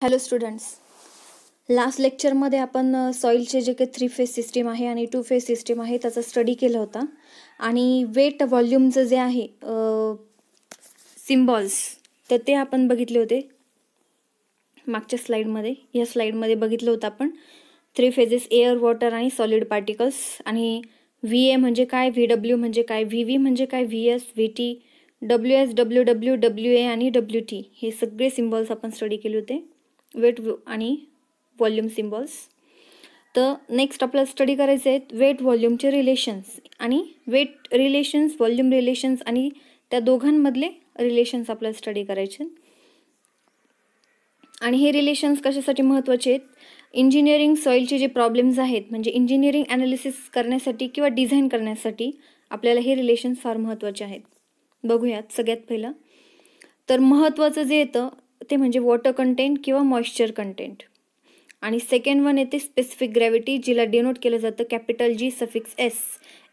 Hello students, last लेक्चरमध्ये आपण सॉईलचे जे काही 3 फेज सिस्टीम आहे आणि 2 फेज सिस्टीम आहे त्याचा स्टडी केला होता. आणि वेट व्हॉल्यूमचं जे आहे सिम्बॉल्स तर ते आपण बघितले होते मागच्या स्लाईडमध्ये. या स्लाईडमध्ये बघितलं होतं आपण 3 फेजेस एअर, वॉटर आणि सॉलिड पार्टिकल्स. आणि VA म्हणजे काय, VW म्हणजे काय, VV म्हणजे काय, VS, VT, WS, WW, WA आणि WT हे सगळे सिम्बॉल्स आपण स्टडी केले होते, वेट आणि व्हॉल्यूम सिम्बॉल्स. तर नेक्स्ट आपल्याला स्टडी करायचे आहेत वेट व्हॉल्यूमचे रिलेशन्स आणि वेट रिलेशन्स, व्हॉल्यूम रिलेशन्स आणि त्या दोघांमधले रिलेशन्स आपल्याला स्टडी करायचे. आणि हे रिलेशन्स कशासाठी महत्त्वाचे आहेत, इंजिनिअरिंग सॉईलचे जे प्रॉब्लेम्स आहेत म्हणजे इंजिनिअरिंग ॲनालिसिस करण्यासाठी किंवा डिझाईन करण्यासाठी आपल्याला हे रिलेशन्स फार महत्त्वाचे आहेत. बघूयात. सगळ्यात पहिलं तर महत्त्वाचं जे येतं ते म्हणजे वॉटर कंटेंट किंवा मॉइश्चर कंटेंट. आणि सेकंड वन येते स्पेसिफिक ग्रॅव्हिटी, जिला डिनोट केलं जातं capital G suffix S.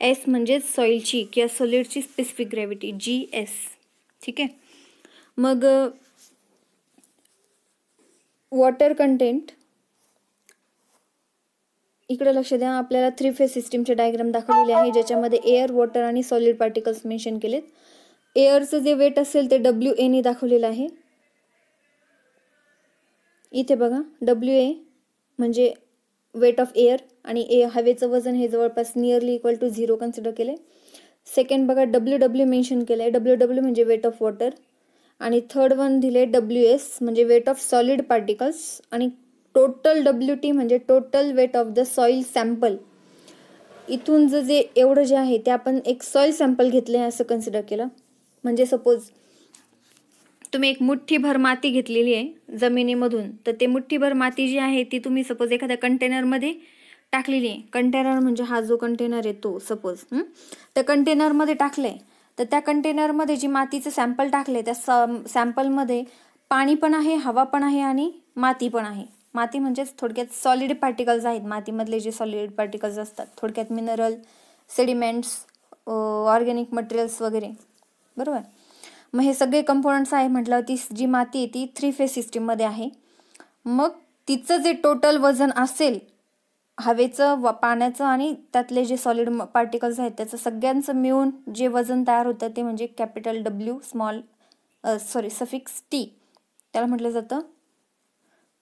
S म्हणजे सॉईलची किंवा सॉलिडची स्पेसिफिक ग्रॅव्हिटी GS. ठीक आहे. मग वॉटर कंटेंट इकडे लक्ष द्या. आपल्याला 3 फेज सिस्टीमचे डायग्राम दाखवलेले आहे ज्याच्यामध्ये एअर, वॉटर आणि सॉलिड पार्टिकल्स मेन्शन केलेत. एअरचं जे वेट असेल ते WA ने दाखवलेलं आहे. इथे बघा WA म्हणजे वेट ऑफ एअर आणि हवेचं वजन हे जवळपास नियरली इक्वल टू 0 कन्सिडर केले. सेकंड बघा WW मेन्शन केलं आहे, WW म्हणजे वेट ऑफ वॉटर. आणि थर्ड वन दिले WS म्हणजे वेट ऑफ सॉलिड पार्टिकल्स. आणि टोटल WT म्हणजे total weight of the soil sample. इथून जे एवढं जे आहे ते आपण एक सॉईल सॅम्पल घेतले असं कन्सिडर केलं. म्हणजे सपोज तुम्ही एक मुठ्ठीभर माती घेतलेली आहे जमिनीमधून, तर ते मुठ्ठीभर माती जी आहे ती तुम्ही सपोज एखाद्या कंटेनरमध्ये टाकलेली आहे. कंटेनर म्हणजे हा जो कंटेनर आहे तो सपोज त्या कंटेनरमध्ये टाकलंय. तर त्या कंटेनरमध्ये जी मातीचं सॅम्पल टाकले त्या सॅम्पलमध्ये पाणी पण आहे, हवा पण आहे आणि माती पण आहे. माती म्हणजेच थोडक्यात सॉलिड पार्टिकल्स आहेत. मातीमधले जे सॉलिड पार्टिकल्स असतात थोडक्यात मिनरल, सेडिमेंट्स, ऑर्गॅनिक मटेरियल्स वगैरे. बरोबर. मग हे सगळे कंपोनंट्स आहे म्हटलं. ती जी माती आहे ती 3 फेज सिस्टीममध्ये आहे. मग तिचं जे टोटल वजन असेल हवेचं, पाण्याचं आणि त्यातले जे सॉलिड पार्टिकल्स आहेत त्याचं सगळ्यांचं मिळून जे वजन तयार होतं ते म्हणजे कॅपिटल W सफिक्स T. त्याला म्हटलं जातं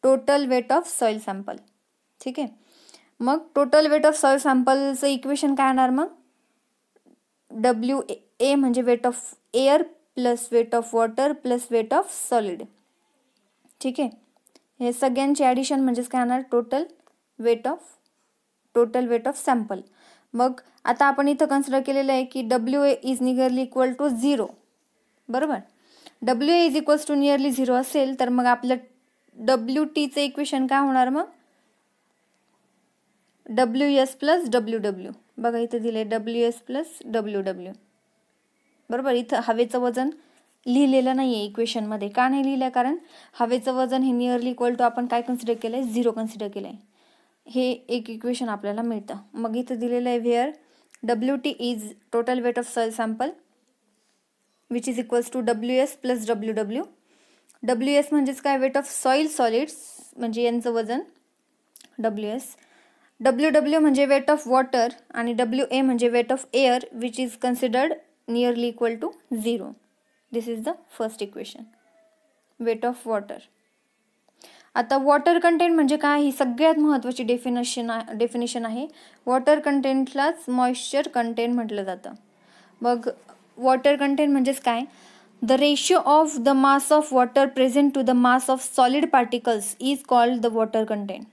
total weight of soil sample. ठीक आहे. मग टोटल वेट ऑफ सॉईल सॅम्पलचं इक्वेशन काय येणार, मग WA म्हणजे weight of air plus weight of water plus weight of solid. ठीक आहे. हे सगळ्यांचे ॲडिशन म्हणजेच काय येणार टोटल वेट ऑफ सॅम्पल. मग आता आपण इथं कन्सिडर केलेलं आहे की WA is nearly equal to 0. बरोबर. WA is equals to nearly 0 असेल तर मग आपलं WTचं इक्वेशन काय होणार, मग WS प्लस WW. बघा इथं दिले WS प्लस WW. बरोबर. इथं हवेचं वजन लिहिलेलं नाही आहे इक्वेशनमध्ये. का नाही लिहिलं, कारण हवेचं वजन हे नियरली इक्वल टू आपण काय कन्सिडर केलं आहे 0 कन्सिडर केलं आहे. हे एक इक्वेशन आपल्याला मिळतं. मग इथं दिलेलं आहे where WT is total weight of soil sample which is equals to WS plus WW. WS म्हणजेच काय वेट ऑफ सॉईल सॉलिड्स म्हणजे यांचं वजन WS. WW म्हणजे वेट ऑफ वॉटर आणि WA म्हणजे weight of air which is considered nearly equal to 0. This is the first equation, weight of water. आता water content म्हणजे काय, ही सगळ्यात महत्त्वाची डेफिनेशन आहे. वॉटर कंटेंटलाच मॉइश्चर कंटेंट म्हटलं जातं. मग वॉटर कंटेंट म्हणजेच काय, the ratio of the mass of water present to the mass of solid particles is called the water content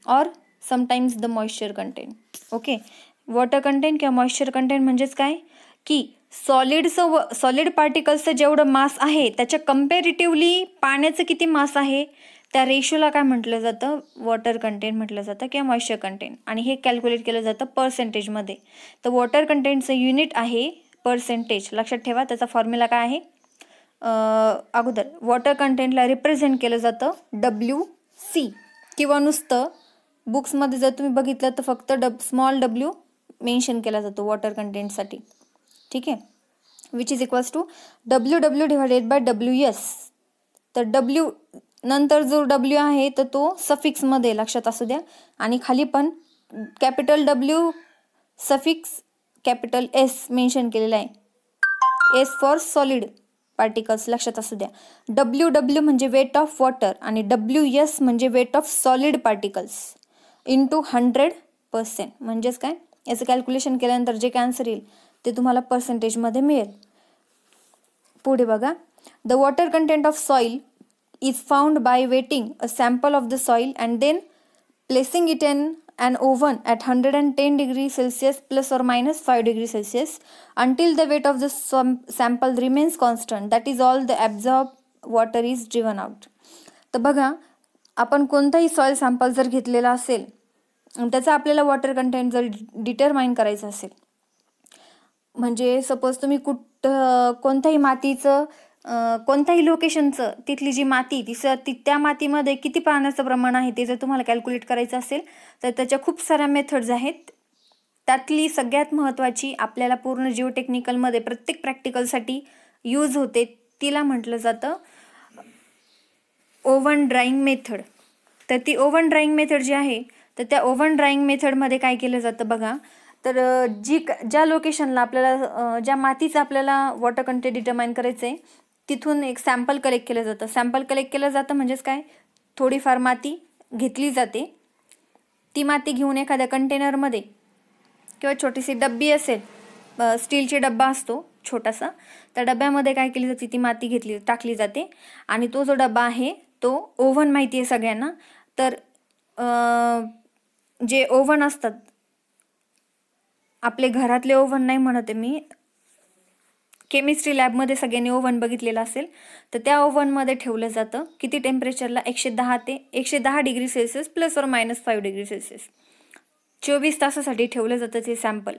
or sometimes the moisture content. Okay. Water content किंवा moisture content म्हणजेच काय की solid पार्टिकल्सचं जेवढं मास आहे त्याच्या comparatively पाण्याचं किती मास आहे त्या रेशोला काय म्हटलं जातं, वॉटर कंटेंट म्हटलं जातं किंवा मॉइश्चर कंटेंट. आणि हे कॅल्क्युलेट केलं जातं पर्सेंटेजमध्ये. तर वॉटर कंटेंटचं युनिट आहे पर्सेंटेज. लक्षात ठेवा त्याचा फॉर्म्युला काय आहे. अगोदर वॉटर कंटेंटला रिप्रेझेंट केलं जातं WC किंवा नुसतं बुक्समध्ये जर तुम्ही बघितलं तर फक्त स्मॉल W मेन्शन केला जातो वॉटर कंटेंटसाठी. ठीक आहे. Which is equals to WW divided by WS. तर नंतर जो W आहे तर तो सफिक्समध्ये लक्षात असू द्या, आणि खाली पण capital W suffix capital S mention केलेला आहे. S फॉर सॉलिड पार्टिकल्स लक्षात असू द्या. WW म्हणजे वेट ऑफ वॉटर आणि WS म्हणजे weight of solid particles into 100%. म्हणजेच काय, याचं कॅल्क्युलेशन केल्यानंतर जे काय आन्सर येईल ते तुम्हाला पर्सेंटेजमध्ये मिळेल. पुढे बघा, the water content of soil is found by weighting a sample of the soil and then placing it in an oven at 110 degrees Celsius plus or minus 5 degrees Celsius until the weight of the sample remains constant. That is all the absorbed water is driven out. तर बघा, आपण कोणताही soil sample जर घेतलेला असेल आणि त्याचा आपल्याला वॉटर कंटेंट जर डिटरमाइन करायचं असेल, म्हणजे सपोज तुम्ही कोणत्याही मातीचं कोणत्याही लोकेशनचं तिथली जी माती त्या मातीमध्ये किती पाण्याचं प्रमाण आहे ते जर तुम्हाला कॅल्क्युलेट करायचं असेल तर त्याच्या खूप साऱ्या मेथड्स आहेत. त्यातली सगळ्यात महत्त्वाची आपल्याला पूर्ण जिओटेक्निकलमध्ये प्रत्येक प्रॅक्टिकलसाठी यूज होते, तिला म्हटलं जातं ओव्हन ड्राईंग मेथड. तर ती ओव्हन ड्राईंग मेथड जी आहे तर त्या ओव्हन ड्राईंग मेथडमध्ये काय केलं जातं बघा, तर ज्या लोकेशनला आपल्याला ज्या मातीचं आपल्याला वॉटर कंटेंट डिटरमाइन करायचं आहे तिथून एक सॅम्पल कलेक्ट केलं जातं. सॅम्पल कलेक्ट केलं जातं म्हणजेच काय, थोडीफार माती घेतली जाते. ती माती घेऊन एखाद्या कंटेनरमध्ये किंवा छोटीशी डब्बी असेल, स्टीलची डब्बा असतो छोटासा, त्या डब्यामध्ये काय केली जाते, ती माती टाकली जाते आणि तो जो डब्बा आहे तो ओव्हन माहिती आहे सगळ्यांना. तर जे ओव्हन असतात आपले घरातले ओव्हन नाही म्हणते मी, केमिस्ट्री लॅबमध्ये सगळ्यांनी ओव्हन बघितलेलं असेल, तर त्या ओव्हनमध्ये ठेवलं जातं किती टेम्परेचरला, 110 degree Celsius plus or minus 5 degree Celsius 24 तासासाठी ठेवलं जातं ते सॅम्पल.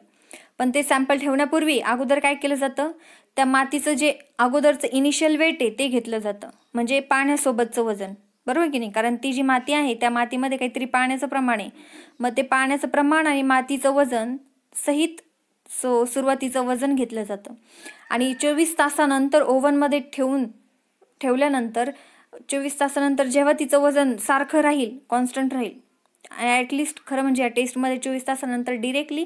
पण ते सॅम्पल ठेवण्यापूर्वी अगोदर काय केलं जातं, त्या मातीचं जे अगोदरचं इनिशियल वेट आहे ते घेतलं जातं, म्हणजे पाण्यासोबतचं वजन, बरोबर की नाही. कारण ती जी माती आहे त्या मातीमध्ये काहीतरी पाण्याचं प्रमाण आहे, मग ते पाण्याचं प्रमाण आणि मातीचं वजन सहित सुरुवातीचं वजन घेतलं जातं. आणि 24 तासानंतर ओव्हनमध्ये ठेवल्यानंतर 24 तासानंतर जेव्हा तिचं वजन सारखं राहील, कॉन्स्टंट राहील, ॲटलिस्ट खरं म्हणजे या टेस्टमध्ये 24 तासानंतर डिरेक्टली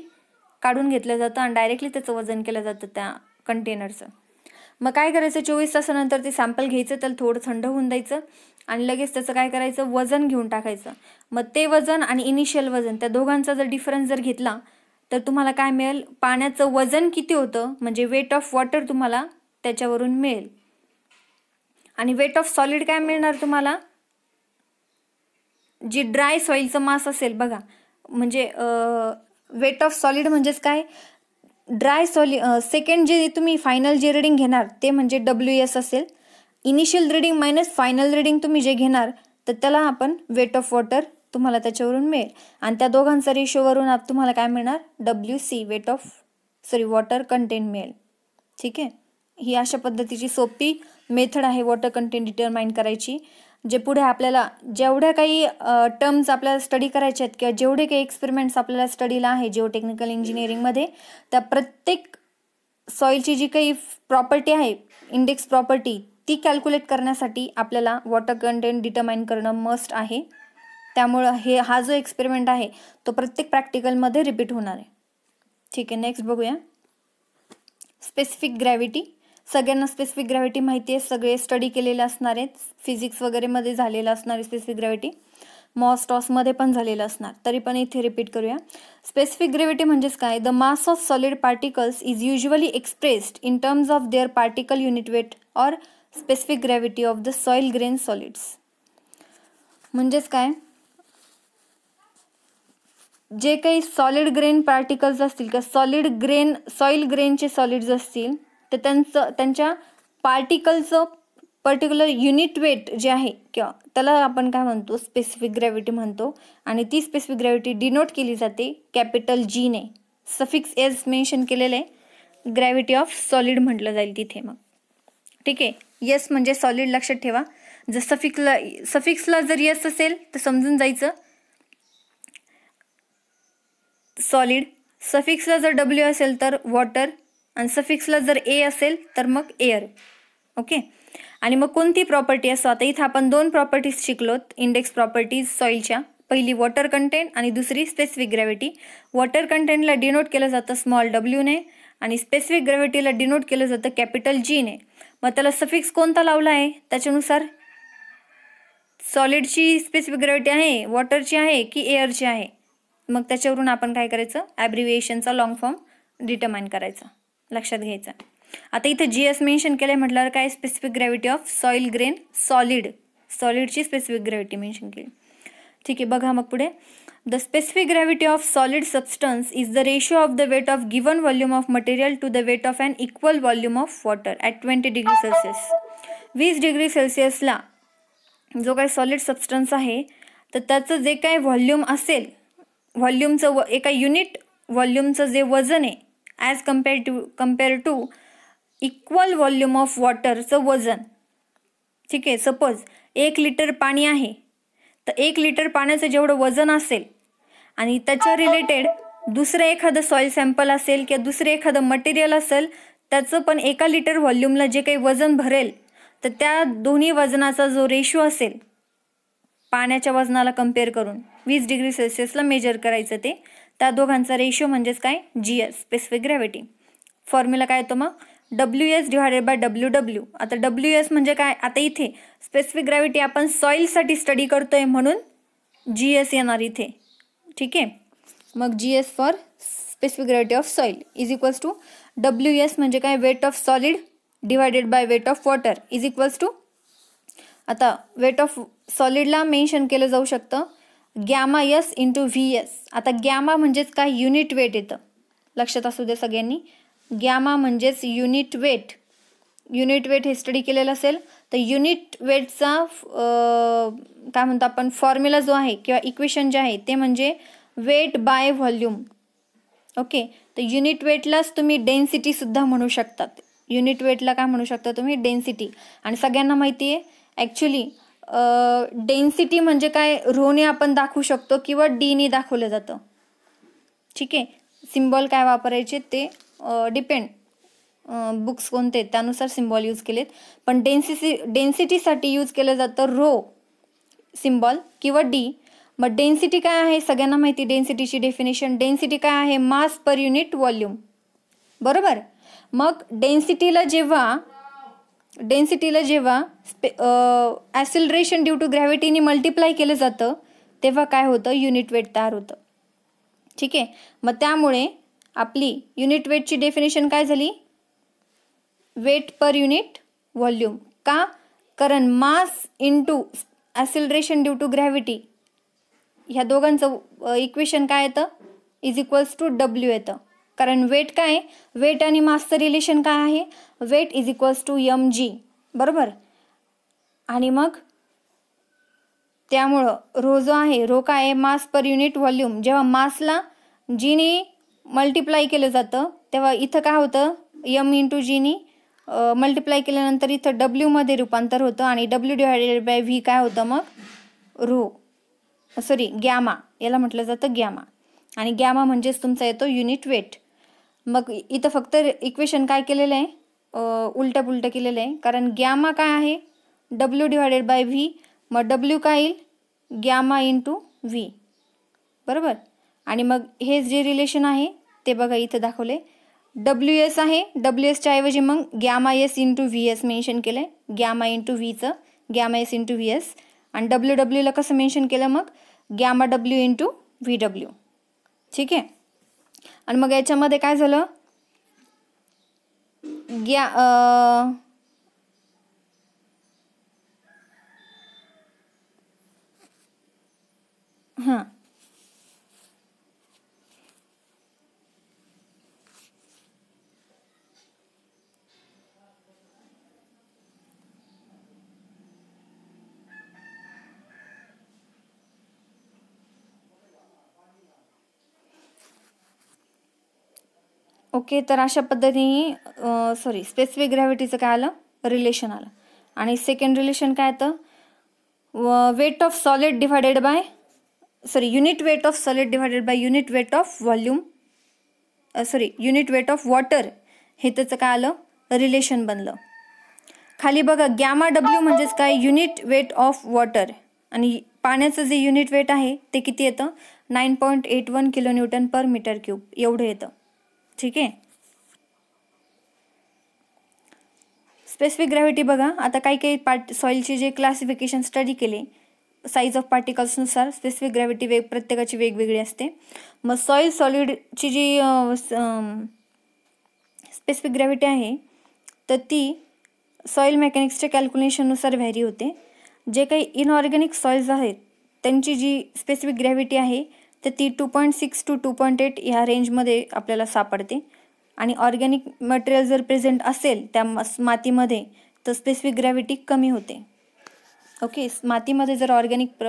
काढून घेतलं जातं आणि डायरेक्टली त्याचं वजन केलं जातं त्या कंटेनरचं. मग काय करायचं, 24 तासानंतर ते सॅम्पल घ्यायचं, त्याला थोडं थंड होऊन द्यायचं आणि लगेच त्याचं काय करायचं, वजन घेऊन टाकायचं. मग ते वजन आणि इनिशियल वजन त्या दोघांचा जर डिफरन्स जर घेतला तर तुम्हाला काय मिळेल, पाण्याचं वजन किती होतं म्हणजे वेट ऑफ वॉटर तुम्हाला त्याच्यावरून मिळेल. आणि वेट ऑफ सॉलिड काय मिळणार तुम्हाला, जी ड्राय सॉइलचं मास असेल बघा, म्हणजे वेट ऑफ सॉलिड म्हणजेच काय, ड्राय सेकंड जे तुम्ही फायनल जे रिडिंग घेणार ते म्हणजे WS असेल. Initial reading minus final reading तुम्ही जे घेणार तर त्याला आपण वेट ऑफ वॉटर तुम्हाला त्याच्यावरून मिळेल. आणि त्या दोघांचा रेशोवरून तुम्हाला काय मिळणार, WC वॉटर कंटेंट मिळेल. ठीक आहे, ही अशा पद्धतीची सोपी मेथड आहे वॉटर कंटेंट डिटरमाइन करायची. जे पुढे आपल्याला जेवढ्या काही टर्म्स आपल्याला स्टडी करायचे आहेत किंवा जेवढे काही एक्सपेरिमेंट्स आपल्याला स्टडीला आहे जिओटेक्निकल इंजिनिअरिंगमध्ये, त्या प्रत्येक सॉइलची जी काही प्रॉपर्टी आहे, इंडेक्स प्रॉपर्टी, ती कॅल्क्युलेट करण्यासाठी आपल्याला वॉटर कंटेंट डिटरमाइन करणं मस्ट आहे. त्यामुळं हा जो एक्सपेरिमेंट आहे तो प्रत्येक प्रॅक्टिकलमध्ये रिपीट होणार आहे. ठीक आहे, नेक्स्ट बघूया. Specific gravity. सगळ्यांना स्पेसिफिक ग्रॅव्हिटी माहिती आहे, सगळे स्टडी केलेले असणार आहेत, फिजिक्स वगैरेमध्ये झालेलं असणार आहे स्पेसिफिक ग्रॅव्हिटी, मॉस टॉसमध्ये पण झालेलं असणार, तरी पण इथे रिपीट करूया. स्पेसिफिक ग्रॅव्हिटी म्हणजेच काय, the mass of solid particles is usually expressed in terms of their particle unit weight or specific gravity of the soil grain solids. म्हणजेच काय, जे काही सॉलिड ग्रेन पार्टिकल्स असतील किंवा सॉइल ग्रेनचे सॉलिड्स असतील तर त्यांच्या पार्टिकलचं पर्टिक्युलर युनिट वेट जे आहे किंवा त्याला आपण काय म्हणतो, स्पेसिफिक ग्रॅव्हिटी म्हणतो. आणि ती स्पेसिफिक ग्रॅव्हिटी डिनोट केली जाते कॅपिटल G ने, सफिक्स S मेन्शन केलेले, ग्रॅव्हिटी ऑफ सॉलिड म्हटलं जाईल तिथे. मग ठीक आहे, S म्हणजे सॉलिड लक्षात ठेवा. जर सफिक्सला जर S असेल तर समजून जायचं सॉलिड, सफिक्सला जर W असेल तर वॉटर आणि सफिक्सला जर A असेल तर मग एअर. ओके, आणि मग कोणती प्रॉपर्टी असतो, आता इथं आपण 2 प्रॉपर्टीज शिकलोत इंडेक्स प्रॉपर्टीज सॉइलच्या. पहिली वॉटर कंटेंट आणि दुसरी स्पेसिफिक ग्रॅव्हिटी. वॉटर कंटेंटला डिनोट केलं जातं स्मॉल w ने आणि स्पेसिफिक ग्रॅव्हिटीला डिनोट केलं जातं कॅपिटल G ने. मग त्याला सफिक्स कोणता लावला आहे त्याच्यानुसार सॉलिडची स्पेसिफिक ग्रॅव्हिटी आहे, वॉटरची आहे की एअरची आहे, मग त्याच्यावरून आपण काय करायचं, ॲब्रिव्हिएशनचा लॉंग फॉर्म डिटरमाइन करायचा, लक्षात घ्यायचा. आता इथे GS मेन्शन केलंय म्हटल्यावर काय, specific gravity of soil grain solid, सॉलिडची स्पेसिफिक ग्रॅव्हिटी मेन्शन केली. ठीक आहे, बघा मग पुढे. The specific gravity of solid substance is the ratio of the weight of given volume of material to the weight of an equal volume of water at 20 degree Celsius. 20 degree सेल्सिअसला जो काही solid substance आहे तर त्याचं जे काही volume असेल, व्हॉल्यूमचं एका युनिट व्हॉल्यूमचं जे वजन आहे as compare to equal volume of वॉटरचं वजन. ठीक आहे, सपोज 1 लिटर पाणी आहे तर 1 लिटर पाण्याचं जेवढं वजन असेल आणि त्याच्या रिलेटेड दुसरं एखादं सॉइल सॅम्पल असेल किंवा दुसरं एखादं मटेरियल असेल त्याचं पण 1 लिटर व्हॉल्यूमला जे काही वजन भरेल तर त्या दोन्ही वजनाचा जो रेशो असेल पाण्याच्या वजनाला कम्पेअर करून 20 डिग्री सेल्सिअसला मेजर करायचं, ते त्या दोघांचा रेशो म्हणजेच काय, GS स्पेसिफिक ग्रॅव्हिटी. फॉर्म्युला काय येतो मग, WS डिवायडेड बाय WW. आता WS म्हणजे काय, आता इथे स्पेसिफिक ग्रॅव्हिटी आपण सॉइलसाठी स्टडी करतोय म्हणून GS येणार इथे. ठीक आहे, मग GS for specific gravity of soil is equals to WS म्हणजे काय, weight of solid divided by weight of water is equals to, आता वेट ऑफ सॉलिडला मेन्शन केलं जाऊ शकतं गॅमा S इंटू VS. आता गॅमा म्हणजेच काय, युनिट वेट येतं, लक्षात असू दे सगळ्यांनी. गॅमा म्हणजेच युनिट वेट. युनिट वेट हे स्टडी केलेलं असेल तर युनिट वेटचा काय म्हणतो आपण फॉर्म्युला जो आहे किंवा इक्वेशन जे आहे ते म्हणजे वेट बाय व्हॉल्यूम. ओके, तर युनिट वेटलाच तुम्ही डेन्सिटी सुद्धा म्हणू शकतात. युनिट वेटला काय म्हणू शकता तुम्ही, डेन्सिटी. आणि सगळ्यांना माहिती आहे ॲक्च्युली डेन्सिटी म्हणजे काय, रोने आपण दाखवू शकतो किंवा डीने दाखवलं जातं. ठीक आहे, सिम्बॉल काय वापरायचे ते डिपेंड, बुक्स कोणते त्यानुसार सिम्बॉल यूज केलेत. पण डेन्सिटीसाठी यूज केलं जातं रो सिम्बॉल किंवा डी. मग डेन्सिटी काय आहे सगळ्यांना माहिती, डेन्सिटीची डेफिनेशन. डेन्सिटी काय आहे, मास पर युनिट व्हॉल्यूम, बरोबर. मग डेन्सिटीला जेव्हा ॲसिलरेशन ड्यू टू ग्रॅव्हिटीने मल्टिप्लाय केलं जातं तेव्हा काय होतं, युनिट वेट तयार होतं. ठीक आहे, मग त्यामुळे आपली युनिट वेटची डेफिनेशन काय झाली, वेट पर युनिट व्हॉल्यूम. का, कारण mass into acceleration due to gravity ह्या दोघांचं इक्वेशन काय येतं, इज इक्वल्स टू W येतं. कारण वेट काय, वेट आणि मासचं रिलेशन काय आहे, weight is equals to mg, बरोबर. आणि मग त्यामुळं रो जो आहे, रो काय आहे, मास पर युनिट व्हॉल्यूम. जेव्हा मासला जीने मल्टिप्लाय केलं जातं तेव्हा इथं काय होतं, m इंटू जीनी मल्टिप्लाय केल्यानंतर इथं W मध्ये रूपांतर होतं आणि W डिवायडेड बाय V काय होतं मग, गॅमा, याला म्हटलं जातं गॅमा. आणि गॅमा म्हणजेच तुमचा येतो युनिट वेट. मग इथं फक्त इक्वेशन काय केलेलं आहे, उलटं पुलटं केलेलं आहे. कारण गॅमा काय आहे, W डिवायडेड बाय V, मग W काय येईल, गॅमा इंटू V, बरोबर. आणि मग हे जे रिलेशन आहे ते बघा इथं दाखवले, WS आहे, WSच्या ऐवजी मग gamma S into VS mention केलं आहे, गॅमा इंटू Vचं गॅमा S इंटू VS. आणि WWला कसं मेन्शन केलं मग, गॅमा W इंटू VW. ठीक आहे, आणि मग याच्यामध्ये काय झालं, हां ओके, तर अशा पद्धतीने स्पेसिफिक ग्रॅव्हिटीचं काय आलं, रिलेशन आलं. आणि सेकंड रिलेशन काय येतं, weight of solid divided by unit weight of solid divided by unit weight of volume, unit weight of water, हे त्याचं काय आलं, रिलेशन बनलं. खाली बघा गॅमा डब्ल्यू म्हणजेच काय, युनिट वेट ऑफ वॉटर, आणि पाण्याचं जे युनिट वेट आहे ते किती येतं, 9.81 किलोन्यूटन पर मीटर क्यूब एवढं येतं. ठीक आहे. स्पेसिफिक ग्रॅव्हिटी बघा, आता काही सॉइलचे जे क्लासिफिकेशन स्टडी केले साईज ऑफ पार्टिकल्सनुसार स्पेसिफिक ग्रॅव्हिटी प्रत्येकाची वेगवेगळी असते. मग सॉइल सॉलिडची जी स्पेसिफिक ग्रॅव्हिटी आहे तर ती सॉइल मेकॅनिक्सच्या कॅल्क्युलेशननुसार व्हॅरी होते. जे काही इनऑर्गॅनिक सॉइल्स आहेत त्यांची जी स्पेसिफिक ग्रॅव्हिटी आहे तर ती 2.6 to 2.8 ह्या रेंजमध्ये आपल्याला सापडते. आणि ऑर्गॅनिक मटेरियल जर प्रेझेंट असेल त्या मातीमध्ये तर स्पेसिफिक ग्रॅव्हिटी कमी होते. ओके, मातीमध्ये जर ऑर्गॅनिक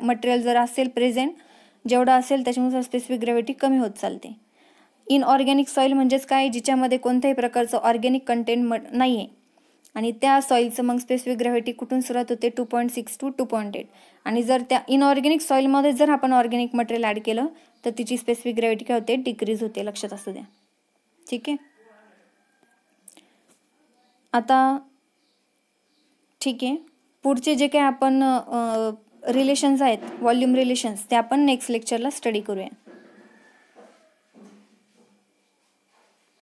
मटेरियल जर असेल प्रेझेंट, जेवढं असेल त्याच्यानुसार स्पेसिफिक ग्रॅव्हिटी कमी होत चालते. इनऑर्गॅनिक सॉइल म्हणजेच काय, जिच्यामध्ये कोणत्याही प्रकारचं ऑर्गॅनिक कंटेंट नाही आहे, आणि त्या सॉइलचं मग स्पेसिफिक ग्रॅव्हिटी कुठून सुरुवात होते, 2.6 to 2.8. आणि जर त्या इनऑर्गॅनिक सॉइलमध्ये जर आपण ऑर्गॅनिक मटेरियल ॲड केलं तर तिची स्पेसिफिक ग्रॅव्हिटी काय होते, डिक्रीज होते. लक्षात असू द्या. ठीक आहे. आता ठीक आहे, पुढचे जे काही आपण रिलेशन्स आहेत, व्हॉल्यूम रिलेशन्स, ते आपण नेक्स्ट लेक्चरला स्टडी करूया.